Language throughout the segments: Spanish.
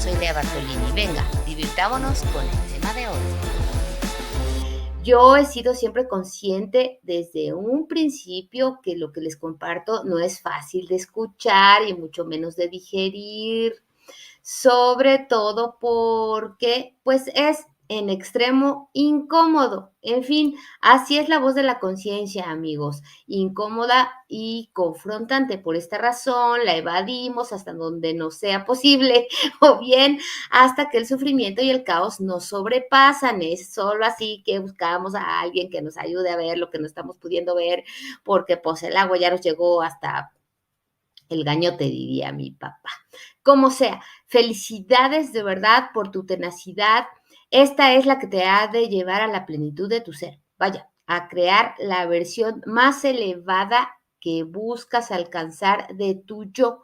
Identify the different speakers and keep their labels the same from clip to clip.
Speaker 1: soy Lea Bartolini. Venga, divirtámonos con el tema de hoy.
Speaker 2: Yo he sido siempre consciente desde un principio que lo que les comparto no es fácil de escuchar y mucho menos de digerir, sobre todo porque, pues, es en extremo incómodo. En fin, así es la voz de la conciencia, amigos, incómoda y confrontante. Por esta razón, la evadimos hasta donde nos sea posible, o bien hasta que el sufrimiento y el caos nos sobrepasan. Es solo así que buscamos a alguien que nos ayude a ver lo que no estamos pudiendo ver, porque, pues, el agua ya nos llegó hasta el gañote, diría mi papá. Como sea, felicidades de verdad por tu tenacidad. Esta es la que te ha de llevar a la plenitud de tu ser. Vaya, a crear la versión más elevada que buscas alcanzar de tu yo.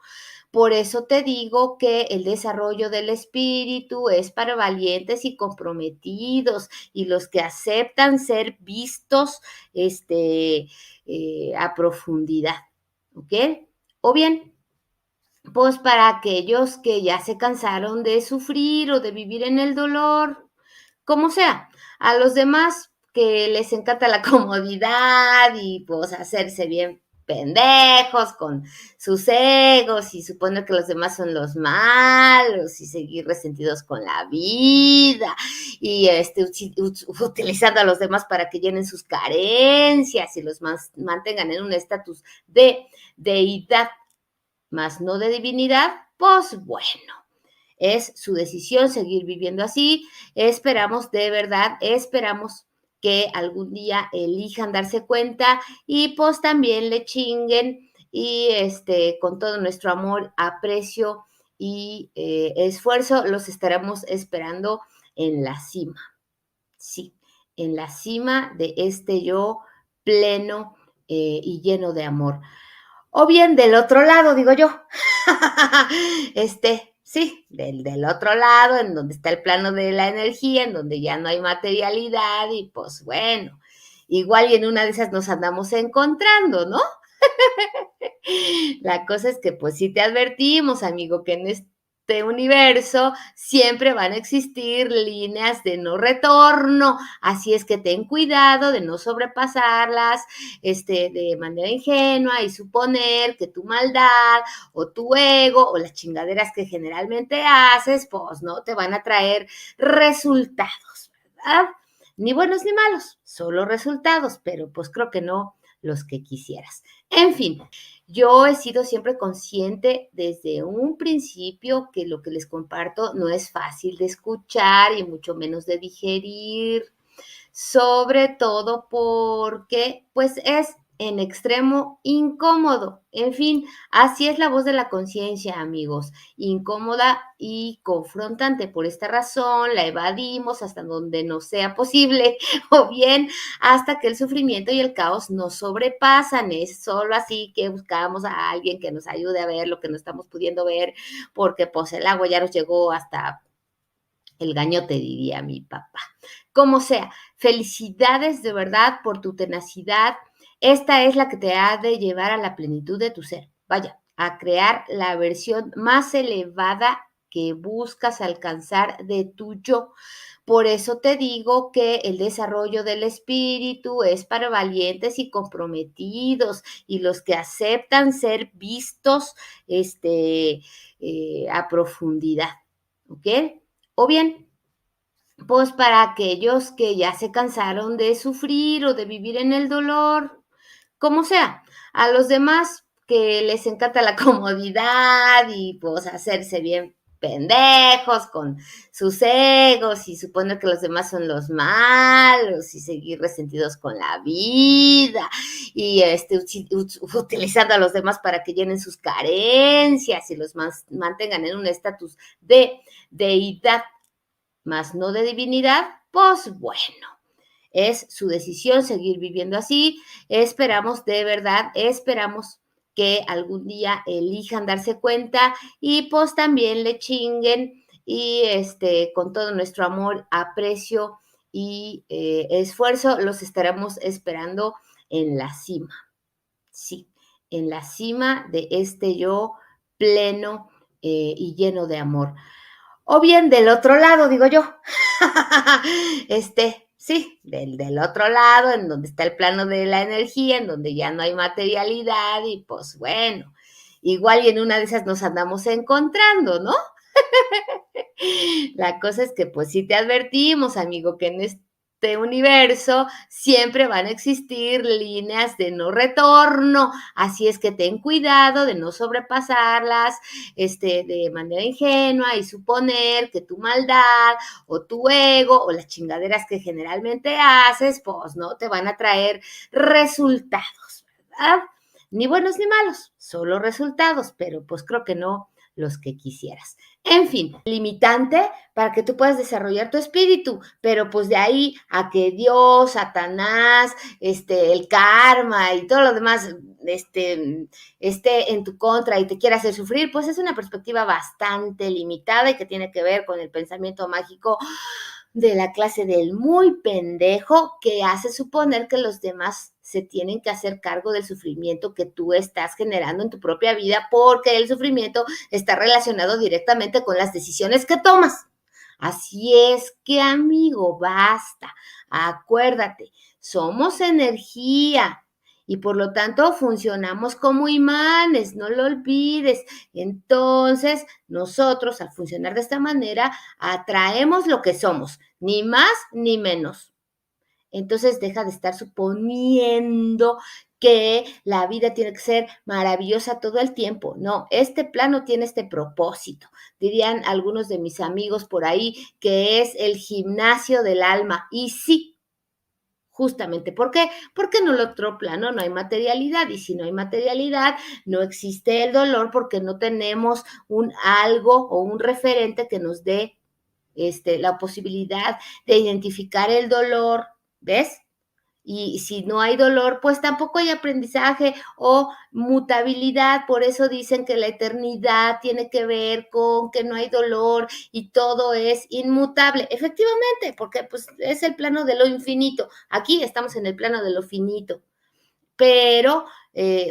Speaker 2: Por eso te digo que el desarrollo del espíritu es para valientes y comprometidos y los que aceptan ser vistos a profundidad. ¿Ok? O bien, pues para aquellos que ya se cansaron de sufrir o de vivir en el dolor, como sea. A los demás que les encanta la comodidad y pues hacerse bien pendejos con sus egos y suponer que los demás son los malos y seguir resentidos con la vida y utilizando a los demás para que llenen sus carencias y los mantengan en un estatus de deidad más no de divinidad, pues bueno, es su decisión seguir viviendo así. Esperamos, de verdad, esperamos que algún día elijan darse cuenta y pues también le chinguen y con todo nuestro amor, aprecio y esfuerzo, los estaremos esperando en la cima. Sí, en la cima de este yo pleno y lleno de amor. O bien del otro lado, digo yo. Sí, del otro lado, en donde está el plano de la energía, en donde ya no hay materialidad y pues bueno, igual y en una de esas nos andamos encontrando, ¿no? La cosa es que, pues sí te advertimos, amigo, que en este universo siempre van a existir líneas de no retorno, así es que ten cuidado de no sobrepasarlas, de manera ingenua y suponer que tu maldad o tu ego o las chingaderas que generalmente haces, pues no te van a traer resultados, ¿verdad? Ni buenos ni malos, solo resultados, pero pues creo que no los que quisieras. En fin, yo he sido siempre consciente desde un principio que lo que les comparto no es fácil de escuchar y mucho menos de digerir, sobre todo porque, pues, es en extremo incómodo. En fin, así es la voz de la conciencia, amigos, incómoda y confrontante. Por esta razón, la evadimos hasta donde nos sea posible, o bien hasta que el sufrimiento y el caos nos sobrepasan. Es solo así que buscamos a alguien que nos ayude a ver lo que no estamos pudiendo ver, porque, pues, el agua ya nos llegó hasta el gañote, diría mi papá. Como sea, felicidades de verdad por tu tenacidad. Esta es la que te ha de llevar a la plenitud de tu ser. Vaya, a crear la versión más elevada que buscas alcanzar de tu yo. Por eso te digo que el desarrollo del espíritu es para valientes y comprometidos y los que aceptan ser vistos a profundidad. ¿Ok? O bien, pues para aquellos que ya se cansaron de sufrir o de vivir en el dolor, como sea. A los demás que les encanta la comodidad y pues hacerse bien pendejos con sus egos y suponer que los demás son los malos y seguir resentidos con la vida y utilizando a los demás para que llenen sus carencias y los mantengan en un estatus de deidad más no de divinidad, pues bueno, es su decisión seguir viviendo así. Esperamos, de verdad, esperamos que algún día elijan darse cuenta y pues también le chinguen y con todo nuestro amor, aprecio y esfuerzo, los estaremos esperando en la cima. Sí, en la cima de este yo pleno y lleno de amor. o bien del otro lado, digo yo. Sí, del otro lado, en donde está el plano de la energía, en donde ya no hay materialidad y pues bueno, igual y en una de esas nos andamos encontrando, ¿no? La cosa es que, pues sí te advertimos, amigo, que en este universo siempre van a existir líneas de no retorno, así es que ten cuidado de no sobrepasarlas, de manera ingenua y suponer que tu maldad o tu ego o las chingaderas que generalmente haces, pues no te van a traer resultados, ¿verdad? Ni buenos ni malos, solo resultados, pero pues creo que no los que quisieras. En fin, limitante para que tú puedas desarrollar tu espíritu, pero pues de ahí a que Dios, Satanás, el karma y todo lo demás esté en tu contra y te quiera hacer sufrir, pues es una perspectiva bastante limitada y que tiene que ver con el pensamiento mágico de la clase del muy pendejo que hace suponer que los demás se tienen que hacer cargo del sufrimiento que tú estás generando en tu propia vida porque el sufrimiento está relacionado directamente con las decisiones que tomas. Así es que, amigo, basta. Acuérdate, somos energía y por lo tanto funcionamos como imanes, no lo olvides. Entonces, nosotros al funcionar de esta manera atraemos lo que somos, ni más ni menos. Entonces deja de estar suponiendo que la vida tiene que ser maravillosa todo el tiempo. No, este plano tiene este propósito. Dirían algunos de mis amigos por ahí que es el gimnasio del alma. Y sí, justamente. ¿Por qué? Porque en el otro plano no hay materialidad y si no hay materialidad no existe el dolor porque no tenemos un algo o un referente que nos dé la posibilidad de identificar el dolor, ¿ves? Y si no hay dolor, pues tampoco hay aprendizaje o mutabilidad. Por eso dicen que la eternidad tiene que ver con que no hay dolor y todo es inmutable. Efectivamente, porque pues es el plano de lo infinito. Aquí estamos en el plano de lo finito, pero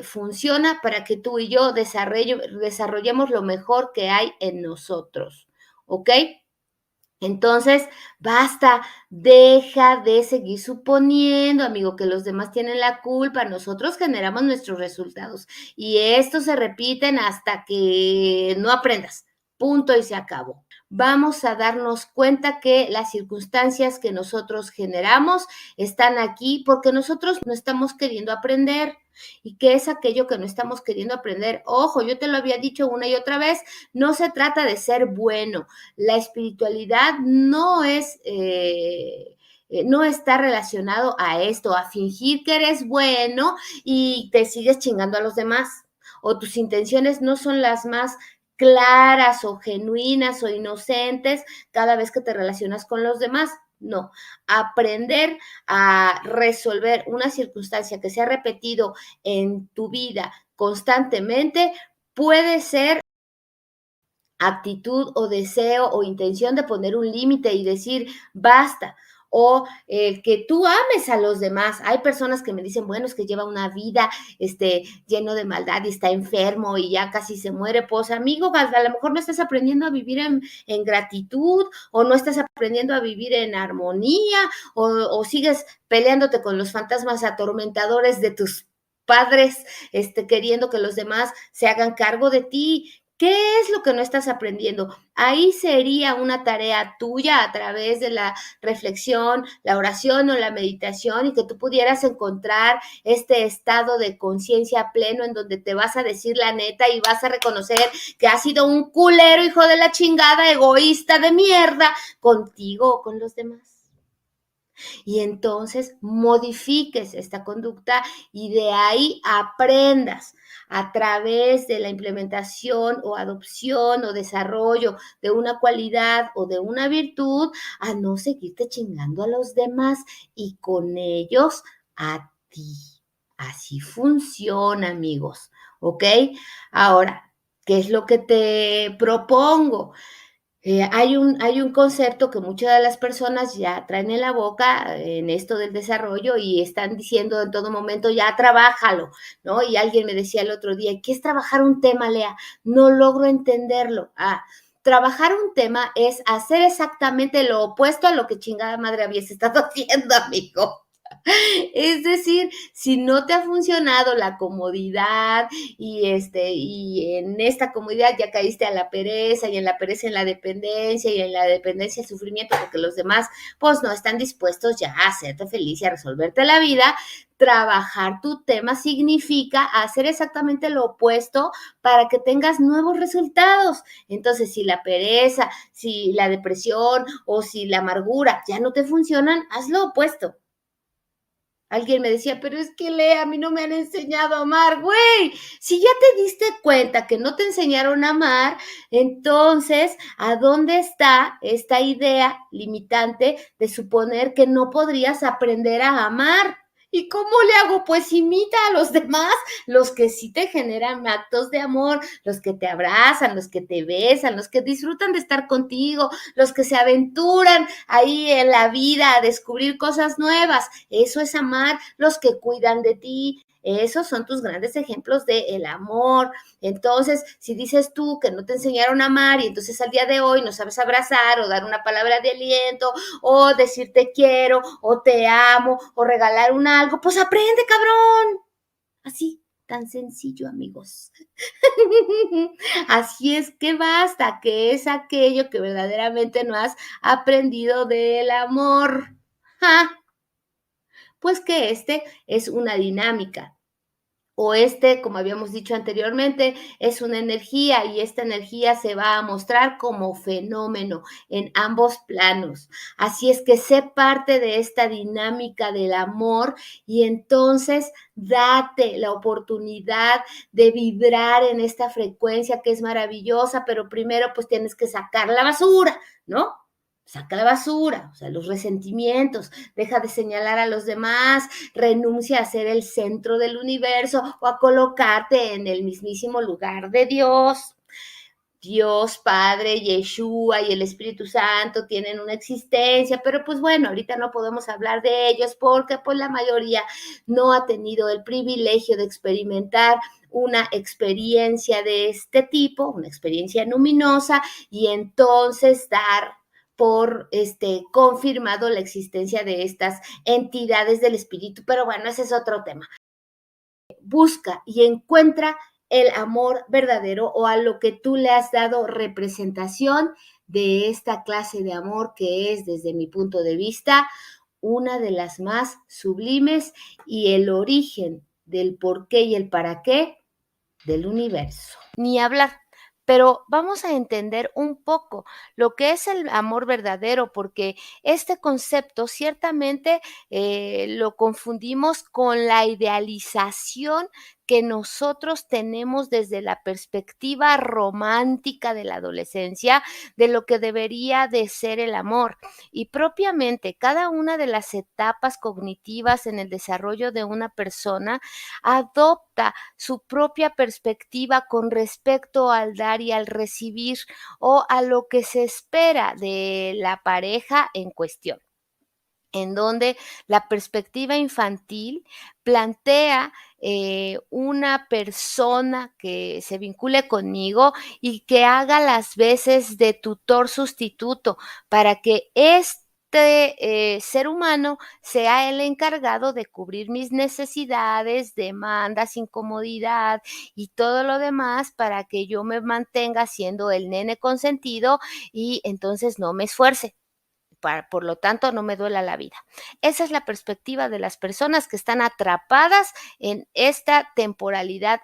Speaker 2: funciona para que tú y yo desarrollemos lo mejor que hay en nosotros, ¿ok? Entonces, basta, deja de seguir suponiendo, amigo, que los demás tienen la culpa. Nosotros generamos nuestros resultados y estos se repiten hasta que no aprendas. Punto y se acabó. Vamos a darnos cuenta que las circunstancias que nosotros generamos están aquí porque nosotros no estamos queriendo aprender. ¿Y qué es aquello que no estamos queriendo aprender? Ojo, yo te lo había dicho una y otra vez, no se trata de ser bueno, la espiritualidad no está relacionado a esto, a fingir que eres bueno y te sigues chingando a los demás, o tus intenciones no son las más claras o genuinas o inocentes cada vez que te relacionas con los demás. No, aprender a resolver una circunstancia que se ha repetido en tu vida constantemente puede ser actitud o deseo o intención de poner un límite y decir basta. O que tú ames a los demás. Hay personas que me dicen, bueno, es que lleva una vida lleno de maldad y está enfermo y ya casi se muere. Pues amigo, a lo mejor no estás aprendiendo a vivir en gratitud o no estás aprendiendo a vivir en armonía o sigues peleándote con los fantasmas atormentadores de tus padres, queriendo que los demás se hagan cargo de ti. ¿Qué es lo que no estás aprendiendo? Ahí sería una tarea tuya a través de la reflexión, la oración o la meditación y que tú pudieras encontrar este estado de conciencia pleno en donde te vas a decir la neta y vas a reconocer que has sido un culero, hijo de la chingada, egoísta de mierda, contigo o con los demás. Y entonces modifiques esta conducta y de ahí aprendas a través de la implementación o adopción o desarrollo de una cualidad o de una virtud a no seguirte chingando a los demás y con ellos a ti. Así funciona, amigos, ¿ok? Ahora, ¿qué es lo que te propongo? Hay un concepto que muchas de las personas ya traen en la boca en esto del desarrollo y están diciendo en todo momento, ya trabájalo, ¿no? Y alguien me decía el otro día, ¿qué es trabajar un tema, Lea? No logro entenderlo. trabajar un tema es hacer exactamente lo opuesto a lo que chingada madre habías estado haciendo, amigo. Es decir, si no te ha funcionado la comodidad y en esta comodidad ya caíste a la pereza y en la pereza en la dependencia y en la dependencia el sufrimiento porque los demás pues no están dispuestos ya a hacerte feliz y a resolverte la vida, trabajar tu tema significa hacer exactamente lo opuesto para que tengas nuevos resultados. Entonces, si la pereza, si la depresión o si la amargura ya no te funcionan, haz lo opuesto. Alguien me decía, pero es que Lea, a mí no me han enseñado a amar, güey. Si ya te diste cuenta que no te enseñaron a amar, entonces, ¿a dónde está esta idea limitante de suponer que no podrías aprender a amar? ¿Y cómo le hago? Pues imita a los demás, los que sí te generan actos de amor, los que te abrazan, los que te besan, los que disfrutan de estar contigo, los que se aventuran ahí en la vida a descubrir cosas nuevas. Eso es amar, los que cuidan de ti. Esos son tus grandes ejemplos del amor. Entonces, si dices tú que no te enseñaron a amar y entonces al día de hoy no sabes abrazar o dar una palabra de aliento o decir te quiero o te amo o regalar un algo, pues aprende, cabrón. Así, tan sencillo, amigos. Así es que basta, que es aquello que verdaderamente no has aprendido del amor. ¡Ja! Pues que es una dinámica. O como habíamos dicho anteriormente, es una energía y esta energía se va a mostrar como fenómeno en ambos planos. Así es que sé parte de esta dinámica del amor y entonces date la oportunidad de vibrar en esta frecuencia que es maravillosa, pero primero pues tienes que sacar la basura, ¿no? Saca la basura, o sea, los resentimientos, deja de señalar a los demás, renuncia a ser el centro del universo o a colocarte en el mismísimo lugar de Dios. Dios, Padre, Yeshua y el Espíritu Santo tienen una existencia, pero pues bueno, ahorita no podemos hablar de ellos porque pues la mayoría no ha tenido el privilegio de experimentar una experiencia de este tipo, una experiencia luminosa y entonces dar por confirmado la existencia de estas entidades del espíritu, pero bueno, ese es otro tema. Busca y encuentra el amor verdadero o a lo que tú le has dado representación de esta clase de amor que es, desde mi punto de vista, una de las más sublimes y el origen del por qué y el para qué del universo.
Speaker 1: Ni hablar. Pero vamos a entender un poco lo que es el amor verdadero, porque este concepto ciertamente lo confundimos con la idealización que nosotros tenemos desde la perspectiva romántica de la adolescencia, de lo que debería de ser el amor. Y propiamente cada una de las etapas cognitivas en el desarrollo de una persona adopta su propia perspectiva con respecto al dar y al recibir o a lo que se espera de la pareja en cuestión, en donde la perspectiva infantil plantea una persona que se vincule conmigo y que haga las veces de tutor sustituto para que ser humano sea el encargado de cubrir mis necesidades, demandas, incomodidad y todo lo demás para que yo me mantenga siendo el nene consentido y entonces no me esfuerce. Por lo tanto, no me duela la vida. Esa es la perspectiva de las personas que están atrapadas en esta temporalidad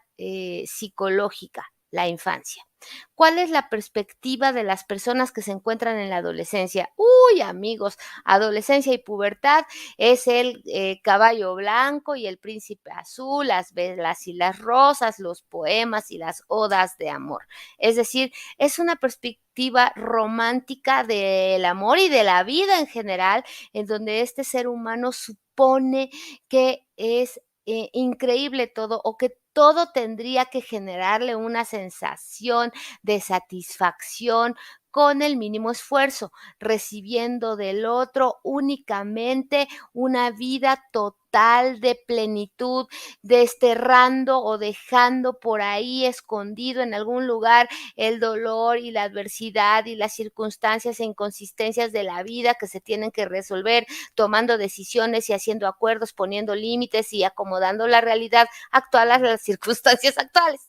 Speaker 1: psicológica, la infancia. ¿Cuál es la perspectiva de las personas que se encuentran en la adolescencia? Uy, amigos, adolescencia y pubertad es el caballo blanco y el príncipe azul, las velas y las rosas, los poemas y las odas de amor. Es decir, es una perspectiva romántica del amor y de la vida en general, en donde este ser humano supone que es increíble todo o que todo tendría que generarle una sensación de satisfacción con el mínimo esfuerzo, recibiendo del otro únicamente una vida total de plenitud, desterrando o dejando por ahí escondido en algún lugar el dolor y la adversidad y las circunstancias e inconsistencias de la vida que se tienen que resolver, tomando decisiones y haciendo acuerdos, poniendo límites y acomodando la realidad actual a las circunstancias actuales.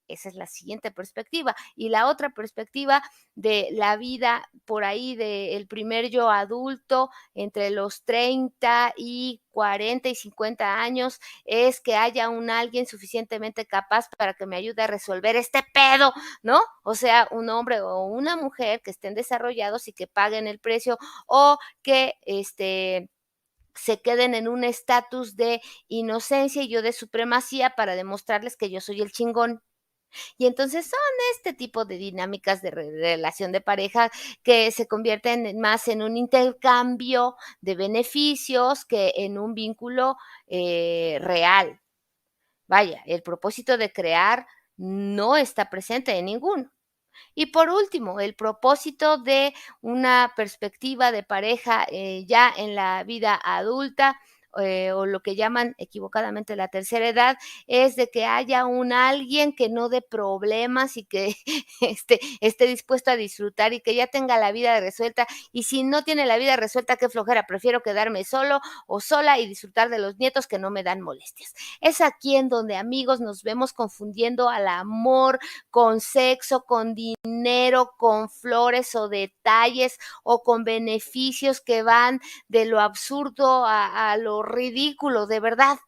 Speaker 1: Esa es la siguiente perspectiva. Y la otra perspectiva de la vida por ahí del primer yo adulto entre los 30 y 40 y 50 años es que haya un alguien suficientemente capaz para que me ayude a resolver este pedo, ¿no? O sea, un hombre o una mujer que estén desarrollados y que paguen el precio o que se queden en un estatus de inocencia y yo de supremacía para demostrarles que yo soy el chingón. Y entonces son este tipo de dinámicas de relación de pareja que se convierten más en un intercambio de beneficios que en un vínculo real. Vaya, el propósito de crear no está presente en ninguno. Y por último, el propósito de una perspectiva de pareja ya en la vida adulta o lo que llaman equivocadamente la tercera edad, es de que haya un alguien que no dé problemas y que esté dispuesto a disfrutar y que ya tenga la vida resuelta. Y si no tiene la vida resuelta, qué flojera, prefiero quedarme solo o sola y disfrutar de los nietos que no me dan molestias. Es aquí en donde, amigos, nos vemos confundiendo al amor con sexo, con dinero, con flores o detalles o con beneficios que van de lo absurdo a lo ridículo, de verdad,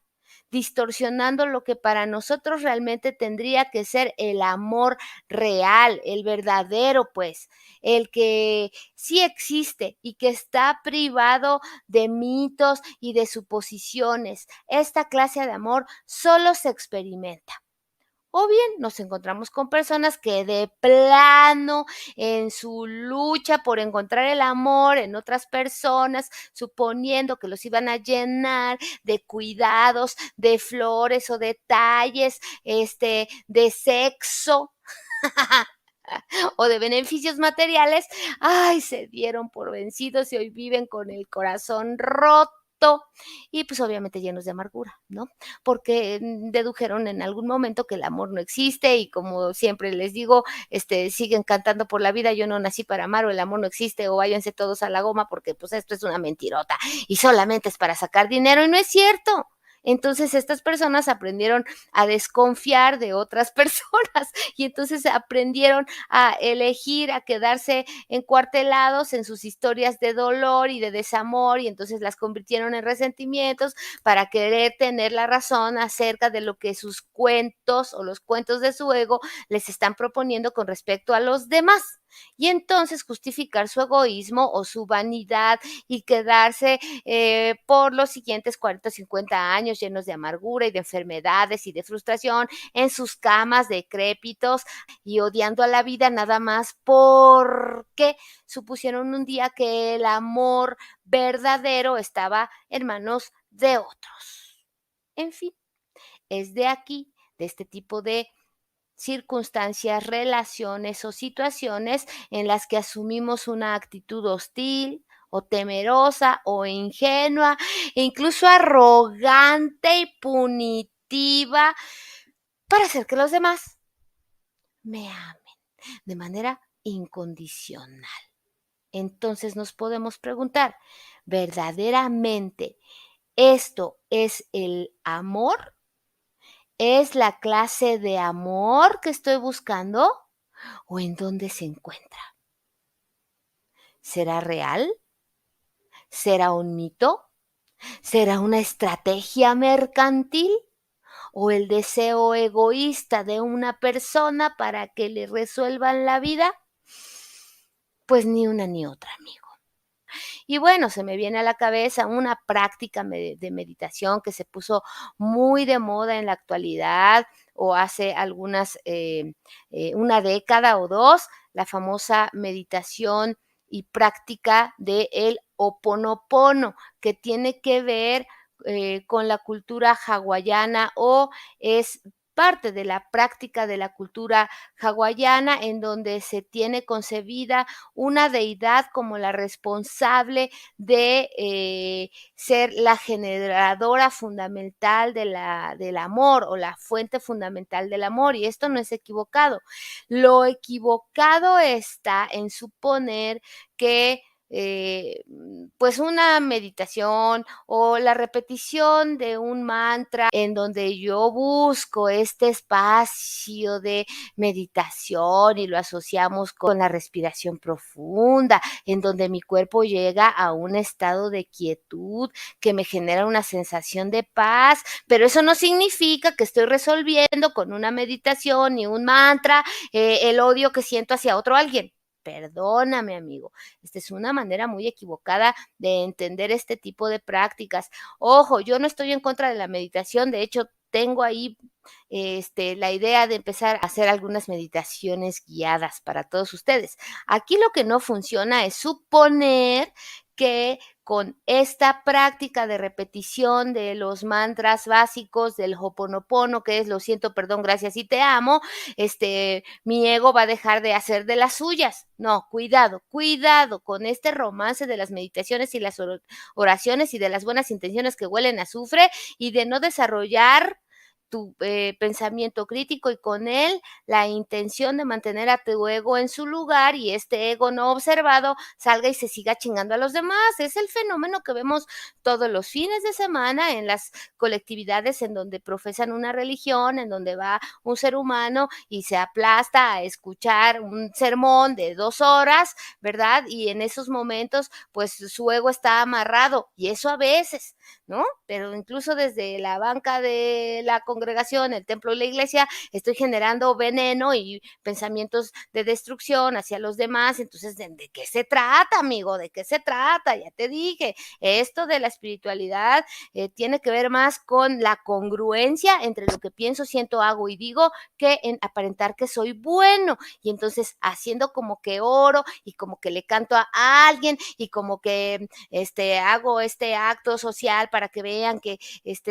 Speaker 1: distorsionando lo que para nosotros realmente tendría que ser el amor real, el verdadero, pues, el que sí existe y que está privado de mitos y de suposiciones. Esta clase de amor solo se experimenta. O bien nos encontramos con personas que de plano en su lucha por encontrar el amor en otras personas, suponiendo que los iban a llenar de cuidados, de flores o detalles, de sexo o de beneficios materiales, ay, se dieron por vencidos y hoy viven con el corazón roto y pues obviamente llenos de amargura, ¿no? Porque dedujeron en algún momento que el amor no existe y como siempre les digo, siguen cantando por la vida, yo no nací para amar o el amor no existe o váyanse todos a la goma porque pues esto es una mentirota y solamente es para sacar dinero y no es cierto. Entonces estas personas aprendieron a desconfiar de otras personas y entonces aprendieron a elegir, a quedarse encuartelados en sus historias de dolor y de desamor y entonces las convirtieron en resentimientos para querer tener la razón acerca de lo que sus cuentos o los cuentos de su ego les están proponiendo con respecto a los demás. Y entonces justificar su egoísmo o su vanidad y quedarse por los siguientes 40 o 50 años llenos de amargura y de enfermedades y de frustración en sus camas decrépitos y odiando a la vida nada más porque supusieron un día que el amor verdadero estaba en manos de otros. En fin, es de aquí, de este tipo de circunstancias, relaciones o situaciones en las que asumimos una actitud hostil o temerosa o ingenua, e incluso arrogante y punitiva para hacer que los demás me amen de manera incondicional. Entonces nos podemos preguntar, ¿verdaderamente esto es el amor? ¿Es la clase de amor que estoy buscando o en dónde se encuentra? ¿Será real? ¿Será un mito? ¿Será una estrategia mercantil? ¿O el deseo egoísta de una persona para que le resuelvan la vida? Pues ni una ni otra, amigo. Y bueno, se me viene a la cabeza una práctica de meditación que se puso muy de moda en la actualidad o hace una década o dos, la famosa meditación y práctica de el Ho'oponopono, que tiene que ver con la cultura hawaiana o es parte de la práctica de la cultura hawaiana, en donde se tiene concebida una deidad como la responsable de ser la generadora fundamental del amor o la fuente fundamental del amor, y esto no es equivocado. Lo equivocado está en suponer que pues una meditación o la repetición de un mantra en donde yo busco este espacio de meditación y lo asociamos con la respiración profunda, en donde mi cuerpo llega a un estado de quietud que me genera una sensación de paz, pero eso no significa que estoy resolviendo con una meditación y un mantra el odio que siento hacia otro alguien. Perdóname, amigo. Esta es una manera muy equivocada de entender este tipo de prácticas. Ojo, yo no estoy en contra de la meditación, de hecho, tengo ahí la idea de empezar a hacer algunas meditaciones guiadas para todos ustedes. Aquí lo que no funciona es suponer que con esta práctica de repetición de los mantras básicos del Hoponopono, que es lo siento, perdón, gracias y te amo, mi ego va a dejar de hacer de las suyas. No, cuidado, cuidado con este romance de las meditaciones y las oraciones y de las buenas intenciones que huelen a azufre y de no desarrollar tu pensamiento crítico y con él la intención de mantener a tu ego en su lugar y este ego no observado salga y se siga chingando a los demás. Es el fenómeno que vemos todos los fines de semana en las colectividades en donde profesan una religión, en donde va un ser humano y se aplasta a escuchar un sermón de 2 horas, ¿verdad? Y en esos momentos, pues su ego está amarrado y eso a veces, ¿no? Pero incluso desde la banca de la congregación, el templo y la iglesia, estoy generando veneno y pensamientos de destrucción hacia los demás. Entonces, ¿de qué se trata, amigo? ¿De qué se trata? Ya te dije, esto de la espiritualidad tiene que ver más con la congruencia entre lo que pienso, siento, hago y digo, que en aparentar que soy bueno. Y entonces, haciendo como que oro y como que le canto a alguien y como que hago este acto social para que vean que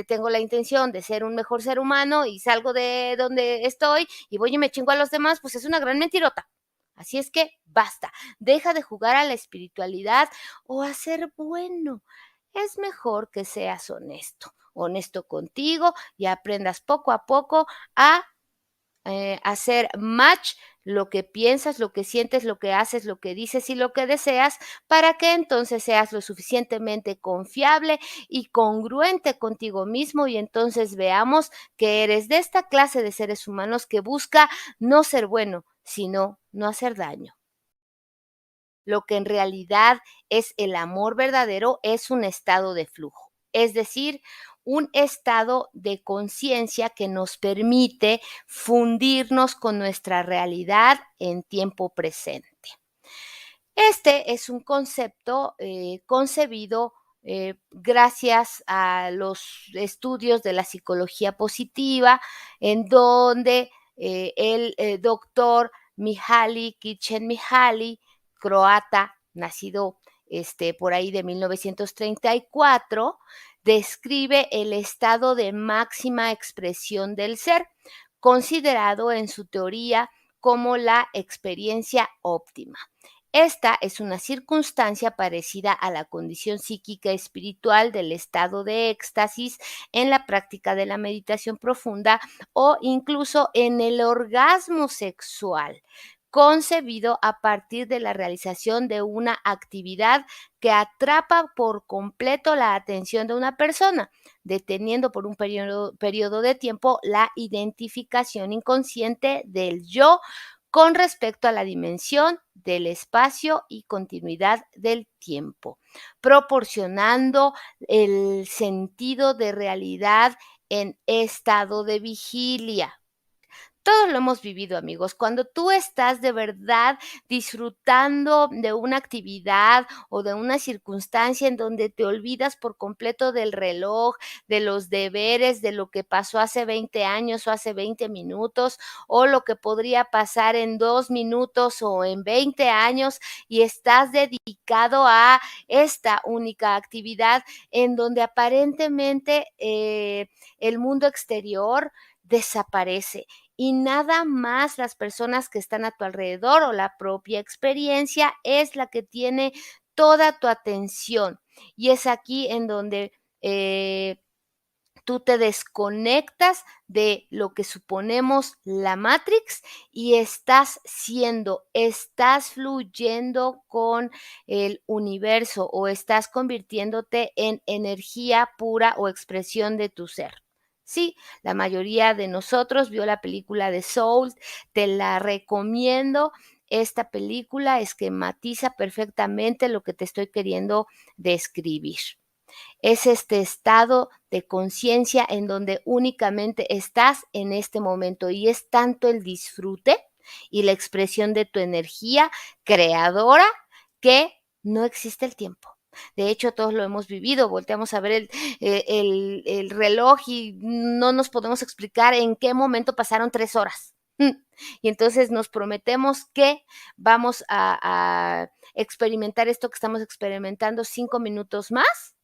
Speaker 1: tengo la intención de ser un mejor ser humano y salgo de donde estoy y voy y me chingo a los demás, pues es una gran mentirota. Así es que basta, deja de jugar a la espiritualidad o a ser bueno. Es mejor que seas honesto, honesto contigo y aprendas poco a poco a hacer match lo que piensas, lo que sientes, lo que haces, lo que dices y lo que deseas, para que entonces seas lo suficientemente confiable y congruente contigo mismo y entonces veamos que eres de esta clase de seres humanos que busca no ser bueno, sino no hacer daño. Lo que en realidad es el amor verdadero es un estado de flujo, es decir, un estado de conciencia que nos permite fundirnos con nuestra realidad en tiempo presente. Este es un concepto concebido gracias a los estudios de la psicología positiva, en donde el doctor Mihaly Csikszentmihalyi, croata, nacido por ahí de 1934, describe el estado de máxima expresión del ser, considerado en su teoría como la experiencia óptima. Esta es una circunstancia parecida a la condición psíquica espiritual del estado de éxtasis en la práctica de la meditación profunda o incluso en el orgasmo sexual, concebido a partir de la realización de una actividad que atrapa por completo la atención de una persona, deteniendo por un periodo de tiempo la identificación inconsciente del yo con respecto a la dimensión del espacio y continuidad del tiempo, proporcionando el sentido de realidad en estado de vigilia. Todos lo hemos vivido, amigos. Cuando tú estás de verdad disfrutando de una actividad o de una circunstancia en donde te olvidas por completo del reloj, de los deberes, de lo que pasó hace 20 años o hace 20 minutos, o lo que podría pasar en 2 minutos o en 20 años, y estás dedicado a esta única actividad en donde aparentemente el mundo exterior desaparece y nada más las personas que están a tu alrededor o la propia experiencia es la que tiene toda tu atención. Y es aquí en donde tú te desconectas de lo que suponemos la Matrix y estás fluyendo con el universo o estás convirtiéndote en energía pura o expresión de tu ser. Sí, la mayoría de nosotros vio la película de Soul, te la recomiendo. Esta película esquematiza perfectamente lo que te estoy queriendo describir. Es este estado de conciencia en donde únicamente estás en este momento y es tanto el disfrute y la expresión de tu energía creadora que no existe el tiempo. De hecho, todos lo hemos vivido, volteamos a ver el reloj y no nos podemos explicar en qué momento pasaron 3 horas. Y entonces nos prometemos que vamos a experimentar esto que estamos experimentando 5 minutos más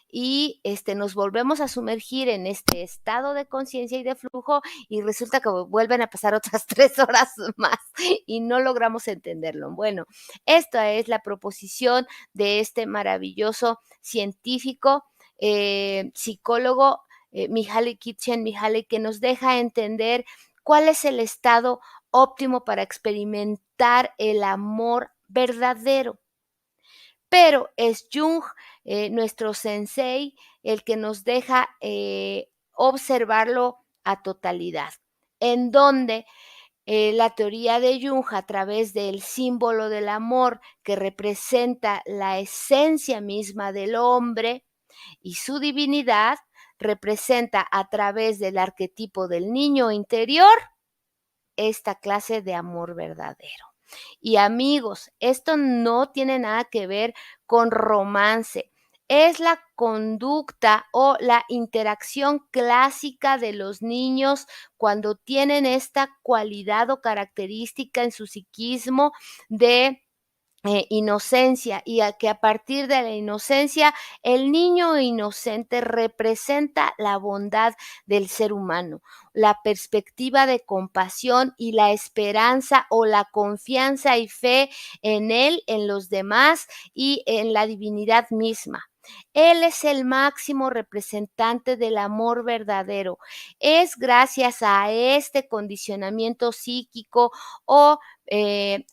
Speaker 1: y nos volvemos a sumergir en este estado de conciencia y de flujo y resulta que vuelven a pasar otras 3 horas más y no logramos entenderlo. Bueno, esta es la proposición de este maravilloso científico, psicólogo, Mihaly Csikszentmihalyi, que nos deja entender cuál es el estado óptimo para experimentar el amor verdadero. Pero es Jung, nuestro sensei, el que nos deja observarlo a totalidad, en donde la teoría de Jung, a través del símbolo del amor que representa la esencia misma del hombre y su divinidad, representa a través del arquetipo del niño interior esta clase de amor verdadero. Y amigos, esto no tiene nada que ver con romance. Es la conducta o la interacción clásica de los niños cuando tienen esta cualidad o característica en su psiquismo de inocencia y a que a partir de la inocencia el niño inocente representa la bondad del ser humano, la perspectiva de compasión y la esperanza o la confianza y fe en él, en los demás y en la divinidad misma. Él es el máximo representante del amor verdadero. Es gracias a este condicionamiento psíquico o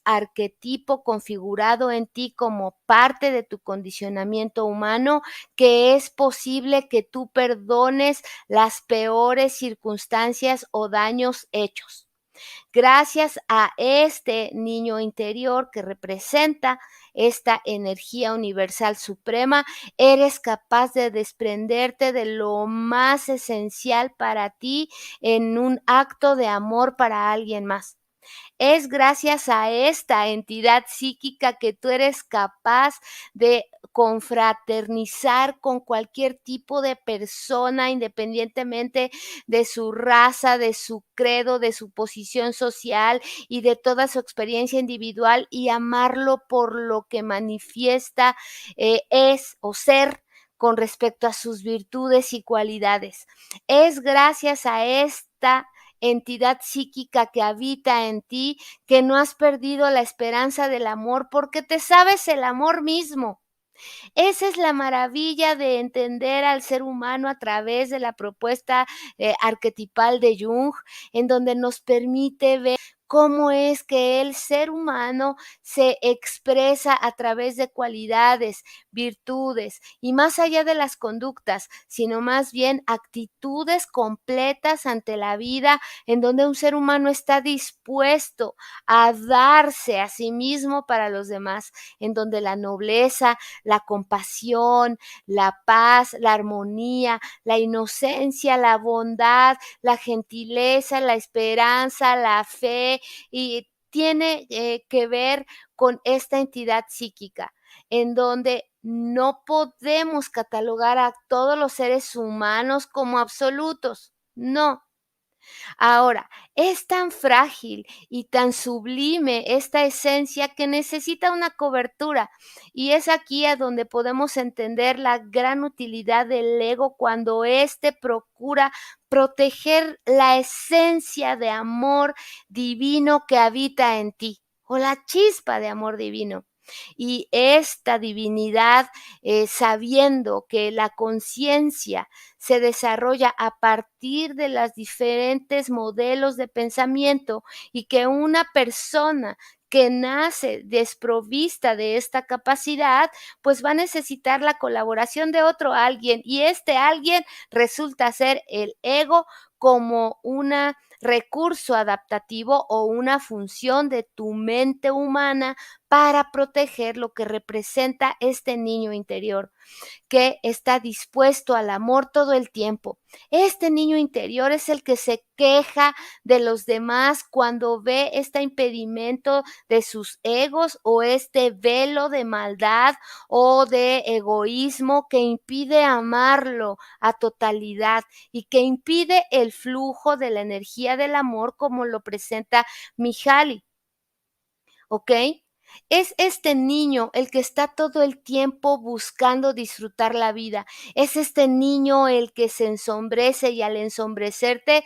Speaker 1: arquetipo configurado en ti como parte de tu condicionamiento humano, que es posible que tú perdones las peores circunstancias o daños hechos. Gracias a este niño interior que representa esta energía universal suprema, eres capaz de desprenderte de lo más esencial para ti en un acto de amor para alguien más. Es gracias a esta entidad psíquica que tú eres capaz de confraternizar con cualquier tipo de persona, independientemente de su raza, de su credo, de su posición social y de toda su experiencia individual y amarlo por lo que manifiesta es o ser con respecto a sus virtudes y cualidades. Es gracias a esta entidad psíquica que habita en ti, que no has perdido la esperanza del amor porque te sabes el amor mismo. Esa es la maravilla de entender al ser humano a través de la propuesta arquetipal de Jung, en donde nos permite ver cómo es que el ser humano se expresa a través de cualidades, virtudes y más allá de las conductas, sino más bien actitudes completas ante la vida, en donde un ser humano está dispuesto a darse a sí mismo para los demás, en donde la nobleza, la compasión, la paz, la armonía, la inocencia, la bondad, la gentileza, la esperanza, la fe, y tiene que ver con esta entidad psíquica, en donde no podemos catalogar a todos los seres humanos como absolutos, no. Ahora, es tan frágil y tan sublime esta esencia que necesita una cobertura. Y es aquí a donde podemos entender la gran utilidad del ego cuando éste procura proteger la esencia de amor divino que habita en ti, o la chispa de amor divino. Y esta divinidad, sabiendo que la conciencia se desarrolla a partir de los diferentes modelos de pensamiento y que una persona que nace desprovista de esta capacidad, pues va a necesitar la colaboración de otro alguien y este alguien resulta ser el ego como un recurso adaptativo o una función de tu mente humana para proteger lo que representa este niño interior que está dispuesto al amor todo el tiempo. Este niño interior es el que se queja de los demás cuando ve este impedimento de sus egos o este velo de maldad o de egoísmo que impide amarlo a totalidad y que impide el flujo de la energía del amor como lo presenta Mihaly. ¿Ok? Es este niño el que está todo el tiempo buscando disfrutar la vida. Es este niño el que se ensombrece y al ensombrecerse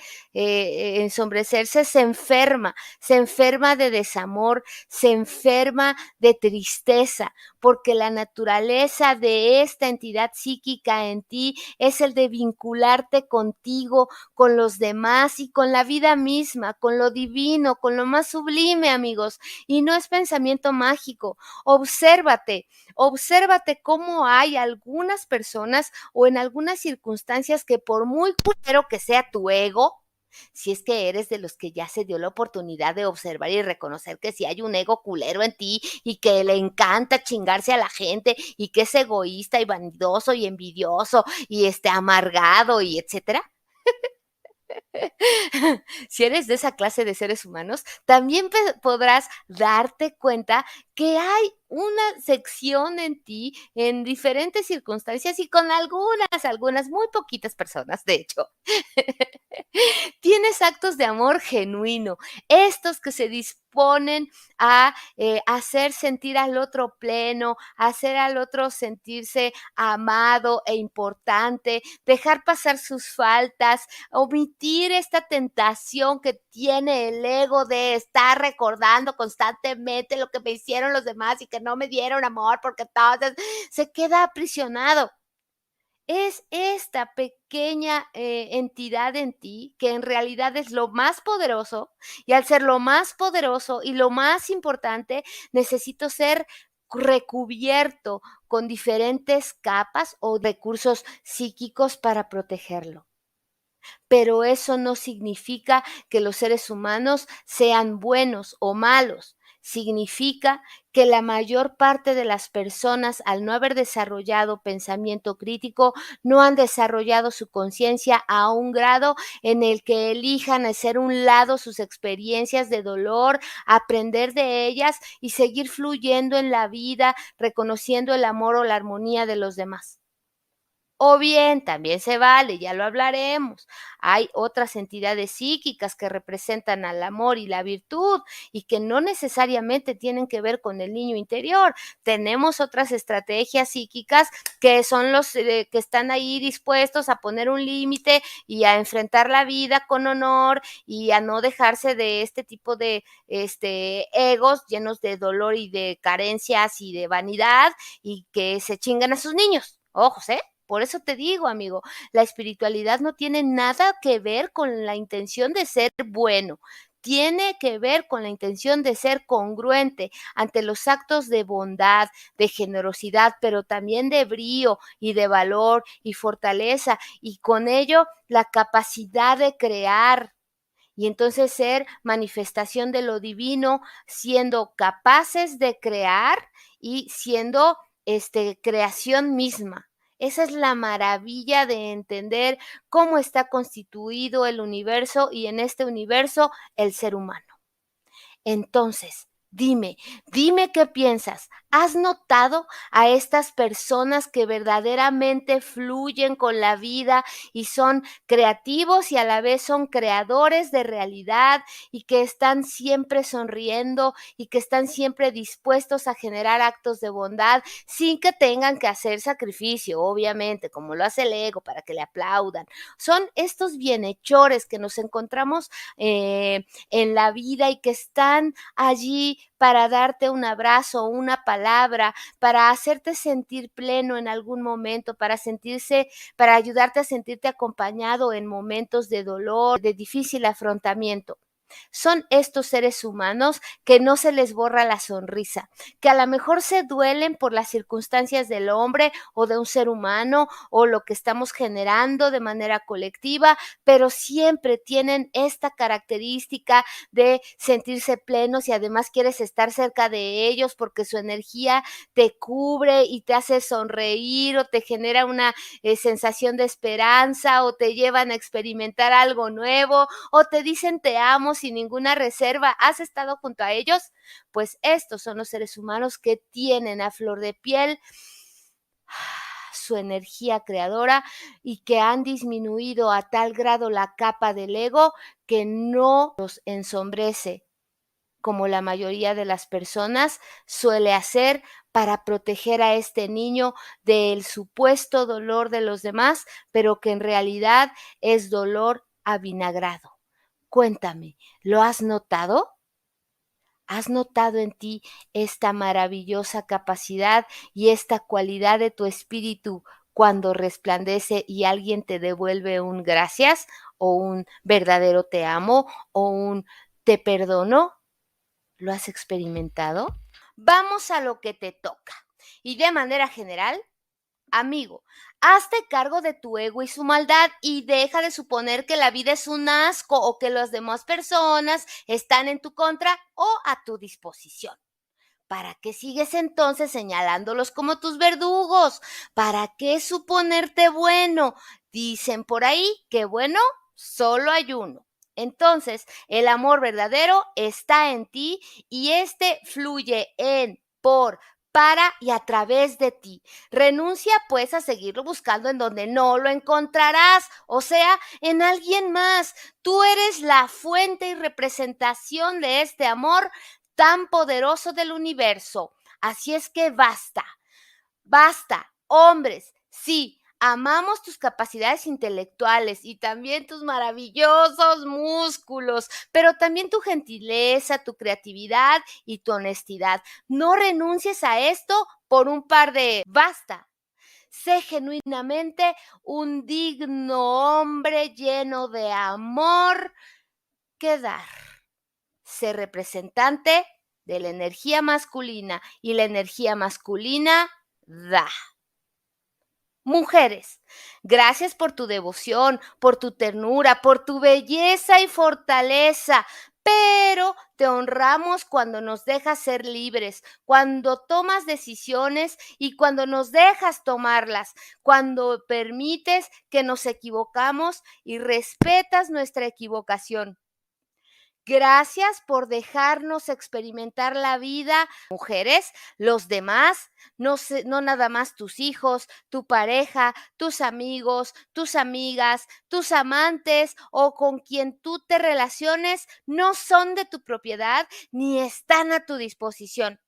Speaker 1: se enferma de desamor, se enferma de tristeza, porque la naturaleza de esta entidad psíquica en ti es el de vincularte contigo, con los demás y con la vida misma, con lo divino, con lo más sublime, amigos. Y no es pensamiento mágico. Obsérvate, obsérvate cómo hay algunas personas o en algunas circunstancias que por muy culero que sea tu ego, si es que eres de los que ya se dio la oportunidad de observar y reconocer que si hay un ego culero en ti y que le encanta chingarse a la gente y que es egoísta y vanidoso y envidioso y amargado y etcétera, si eres de esa clase de seres humanos, también podrás darte cuenta que hay una sección en ti en diferentes circunstancias y con algunas muy poquitas personas, de hecho, tienes actos de amor genuino, estos que se disponen a hacer sentir al otro pleno, hacer al otro sentirse amado e importante, dejar pasar sus faltas, omitir esta tentación que tiene el ego de estar recordando constantemente lo que me hicieron los demás y que no me dieron amor porque entonces se queda aprisionado. Es esta pequeña entidad en ti que en realidad es lo más poderoso y al ser lo más poderoso y lo más importante, necesito ser recubierto con diferentes capas o recursos psíquicos para protegerlo. Pero eso no significa que los seres humanos sean buenos o malos. Significa que la mayor parte de las personas, al no haber desarrollado pensamiento crítico, no han desarrollado su conciencia a un grado en el que elijan hacer un lado sus experiencias de dolor, aprender de ellas y seguir fluyendo en la vida, reconociendo el amor o la armonía de los demás. O bien, también se vale, ya lo hablaremos. Hay otras entidades psíquicas que representan al amor y la virtud y que no necesariamente tienen que ver con el niño interior. Tenemos otras estrategias psíquicas que son los que están ahí dispuestos a poner un límite y a enfrentar la vida con honor y a no dejarse de este tipo de egos llenos de dolor y de carencias y de vanidad y que se chingan a sus niños. Ojos, ¿eh? Por eso te digo, amigo, la espiritualidad no tiene nada que ver con la intención de ser bueno. Tiene que ver con la intención de ser congruente ante los actos de bondad, de generosidad, pero también de brío y de valor y fortaleza, y con ello la capacidad de crear. Y entonces ser manifestación de lo divino, siendo capaces de crear y siendo creación misma. Esa es la maravilla de entender cómo está constituido el universo y en este universo el ser humano. Entonces, Dime qué piensas. ¿Has notado a estas personas que verdaderamente fluyen con la vida y son creativos y a la vez son creadores de realidad y que están siempre sonriendo y que están siempre dispuestos a generar actos de bondad sin que tengan que hacer sacrificio, obviamente, como lo hace el ego para que le aplaudan? Son estos bienhechores que nos encontramos en la vida y que están allí para darte un abrazo, una palabra, para hacerte sentir pleno en algún momento, para ayudarte a sentirte acompañado en momentos de dolor, de difícil afrontamiento. Son estos seres humanos que no se les borra la sonrisa, que a lo mejor se duelen por las circunstancias del hombre o de un ser humano o lo que estamos generando de manera colectiva, pero siempre tienen esta característica de sentirse plenos y además quieres estar cerca de ellos porque su energía te cubre y te hace sonreír o te genera una sensación de esperanza o te llevan a experimentar algo nuevo o te dicen te amo sin ninguna reserva. ¿Has estado junto a ellos? Pues estos son los seres humanos que tienen a flor de piel su energía creadora y que han disminuido a tal grado la capa del ego que no los ensombrece como la mayoría de las personas suele hacer para proteger a este niño del supuesto dolor de los demás, pero que en realidad es dolor avinagrado. Cuéntame, ¿lo has notado? ¿Has notado en ti esta maravillosa capacidad y esta cualidad de tu espíritu cuando resplandece y alguien te devuelve un gracias o un verdadero te amo o un te perdono? ¿Lo has experimentado? Vamos a lo que te toca. Y de manera general, amigo, hazte cargo de tu ego y su maldad y deja de suponer que la vida es un asco o que las demás personas están en tu contra o a tu disposición. ¿Para qué sigues entonces señalándolos como tus verdugos? ¿Para qué suponerte bueno? Dicen por ahí que bueno, solo hay uno. Entonces, el amor verdadero está en ti y este fluye en, por, para y a través de ti. Renuncia pues a seguirlo buscando en donde no lo encontrarás, o sea, en alguien más. Tú eres la fuente y representación de este amor tan poderoso del universo. Así es que basta, basta, hombres, sí, amamos tus capacidades intelectuales y también tus maravillosos músculos, pero también tu gentileza, tu creatividad y tu honestidad. No renuncies a esto por un par de basta. Sé genuinamente un digno hombre lleno de amor que dar. Sé representante de la energía masculina y la energía masculina da. Mujeres, gracias por tu devoción, por tu ternura, por tu belleza y fortaleza, pero te honramos cuando nos dejas ser libres, cuando tomas decisiones y cuando nos dejas tomarlas, cuando permites que nos equivocamos y respetas nuestra equivocación. Gracias por dejarnos experimentar la vida, mujeres, los demás, no nada más tus hijos, tu pareja, tus amigos, tus amigas, tus amantes o con quien tú te relaciones, no son de tu propiedad ni están a tu disposición.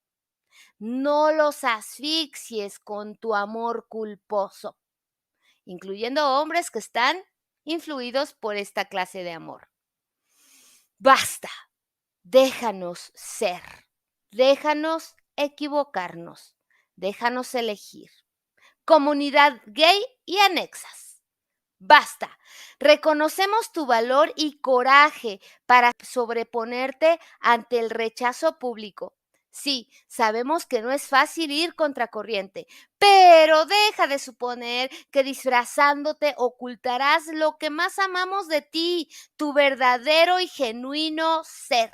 Speaker 1: No los asfixies con tu amor culposo, incluyendo hombres que están influidos por esta clase de amor. Basta. Déjanos ser, déjanos equivocarnos, déjanos elegir. Comunidad gay y anexas. Basta. Reconocemos tu valor y coraje para sobreponerte ante el rechazo público. Sí, sabemos que no es fácil ir contracorriente, pero deja de suponer que disfrazándote ocultarás lo que más amamos de ti, tu verdadero y genuino ser.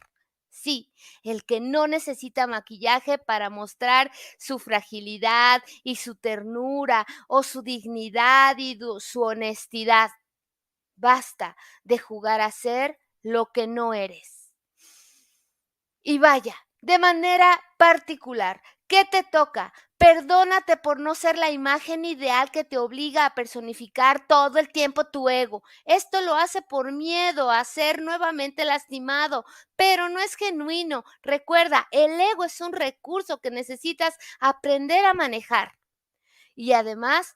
Speaker 1: Sí, el que no necesita maquillaje para mostrar su fragilidad y su ternura o su dignidad y su honestidad. Basta de jugar a ser lo que no eres. Y vaya, de manera particular. ¿Qué te toca? Perdónate por no ser la imagen ideal que te obliga a personificar todo el tiempo tu ego. Esto lo hace por miedo a ser nuevamente lastimado, pero no es genuino. Recuerda, el ego es un recurso que necesitas aprender a manejar. Y además,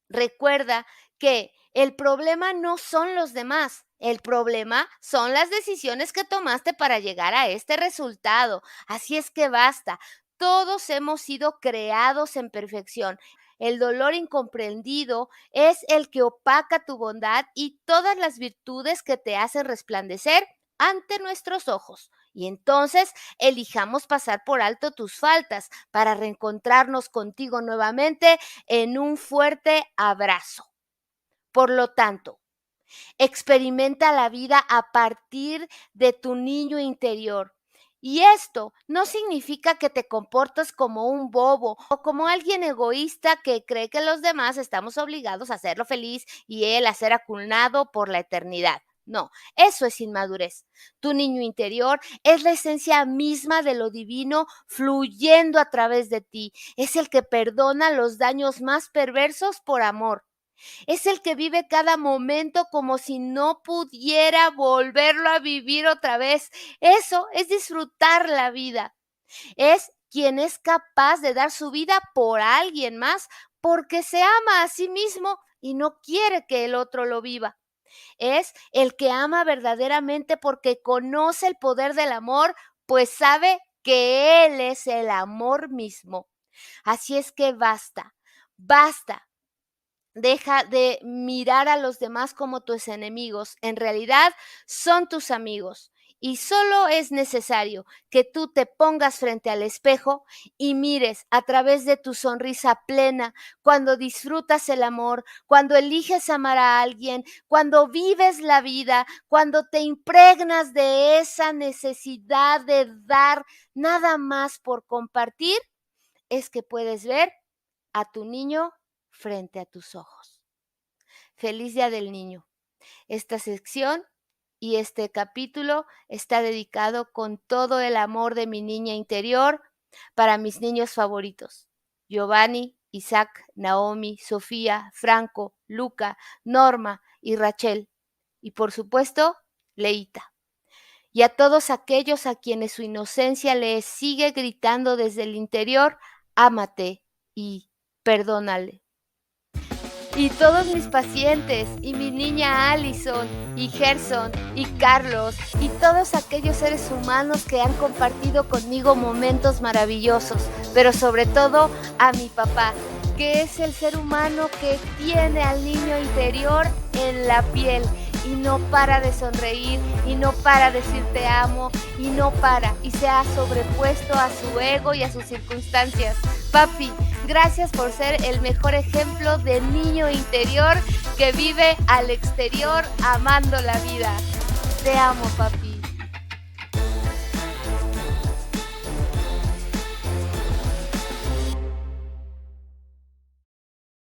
Speaker 1: recuerda que el problema no son los demás, el problema son las decisiones que tomaste para llegar a este resultado. Así es que basta. Todos hemos sido creados en perfección. El dolor incomprendido es el que opaca tu bondad y todas las virtudes que te hacen resplandecer ante nuestros ojos. Y entonces elijamos pasar por alto tus faltas para reencontrarnos contigo nuevamente en un fuerte abrazo. Por lo tanto, experimenta la vida a partir de tu niño interior. Y esto no significa que te comportes como un bobo o como alguien egoísta que cree que los demás estamos obligados a hacerlo feliz y él a ser acunado por la eternidad. No, eso es inmadurez. Tu niño interior es la esencia misma de lo divino fluyendo a través de ti. Es el que perdona los daños más perversos por amor. Es el que vive cada momento como si no pudiera volverlo a vivir otra vez. Eso es disfrutar la vida. Es quien es capaz de dar su vida por alguien más porque se ama a sí mismo y no quiere que el otro lo viva. Es el que ama verdaderamente porque conoce el poder del amor, pues sabe que Él es el amor mismo. Así es que basta, basta. Deja de mirar a los demás como tus enemigos. En realidad son tus amigos. Y solo es necesario que tú te pongas frente al espejo y mires a través de tu sonrisa plena cuando disfrutas el amor, cuando eliges amar a alguien, cuando vives la vida, cuando te impregnas de esa necesidad de dar nada más por compartir, es que puedes ver a tu niño frente a tus ojos. Feliz Día del Niño. Esta sección y este capítulo está dedicado con todo el amor de mi niña interior para mis niños favoritos. Giovanni, Isaac, Naomi, Sofía, Franco, Luca, Norma y Rachel. Y por supuesto, Leita. Y a todos aquellos a quienes su inocencia les sigue gritando desde el interior, ámate y perdónale. Y todos mis pacientes, y mi niña Allison, y Gerson, y Carlos, y todos aquellos seres humanos que han compartido conmigo momentos maravillosos, pero sobre todo a mi papá, que es el ser humano que tiene al niño interior en la piel y no para de sonreír y no para de decir te amo y no para y se ha sobrepuesto a su ego y a sus circunstancias. Papi, gracias por ser el mejor ejemplo de niño interior que vive al exterior amando la vida. Te amo, papi.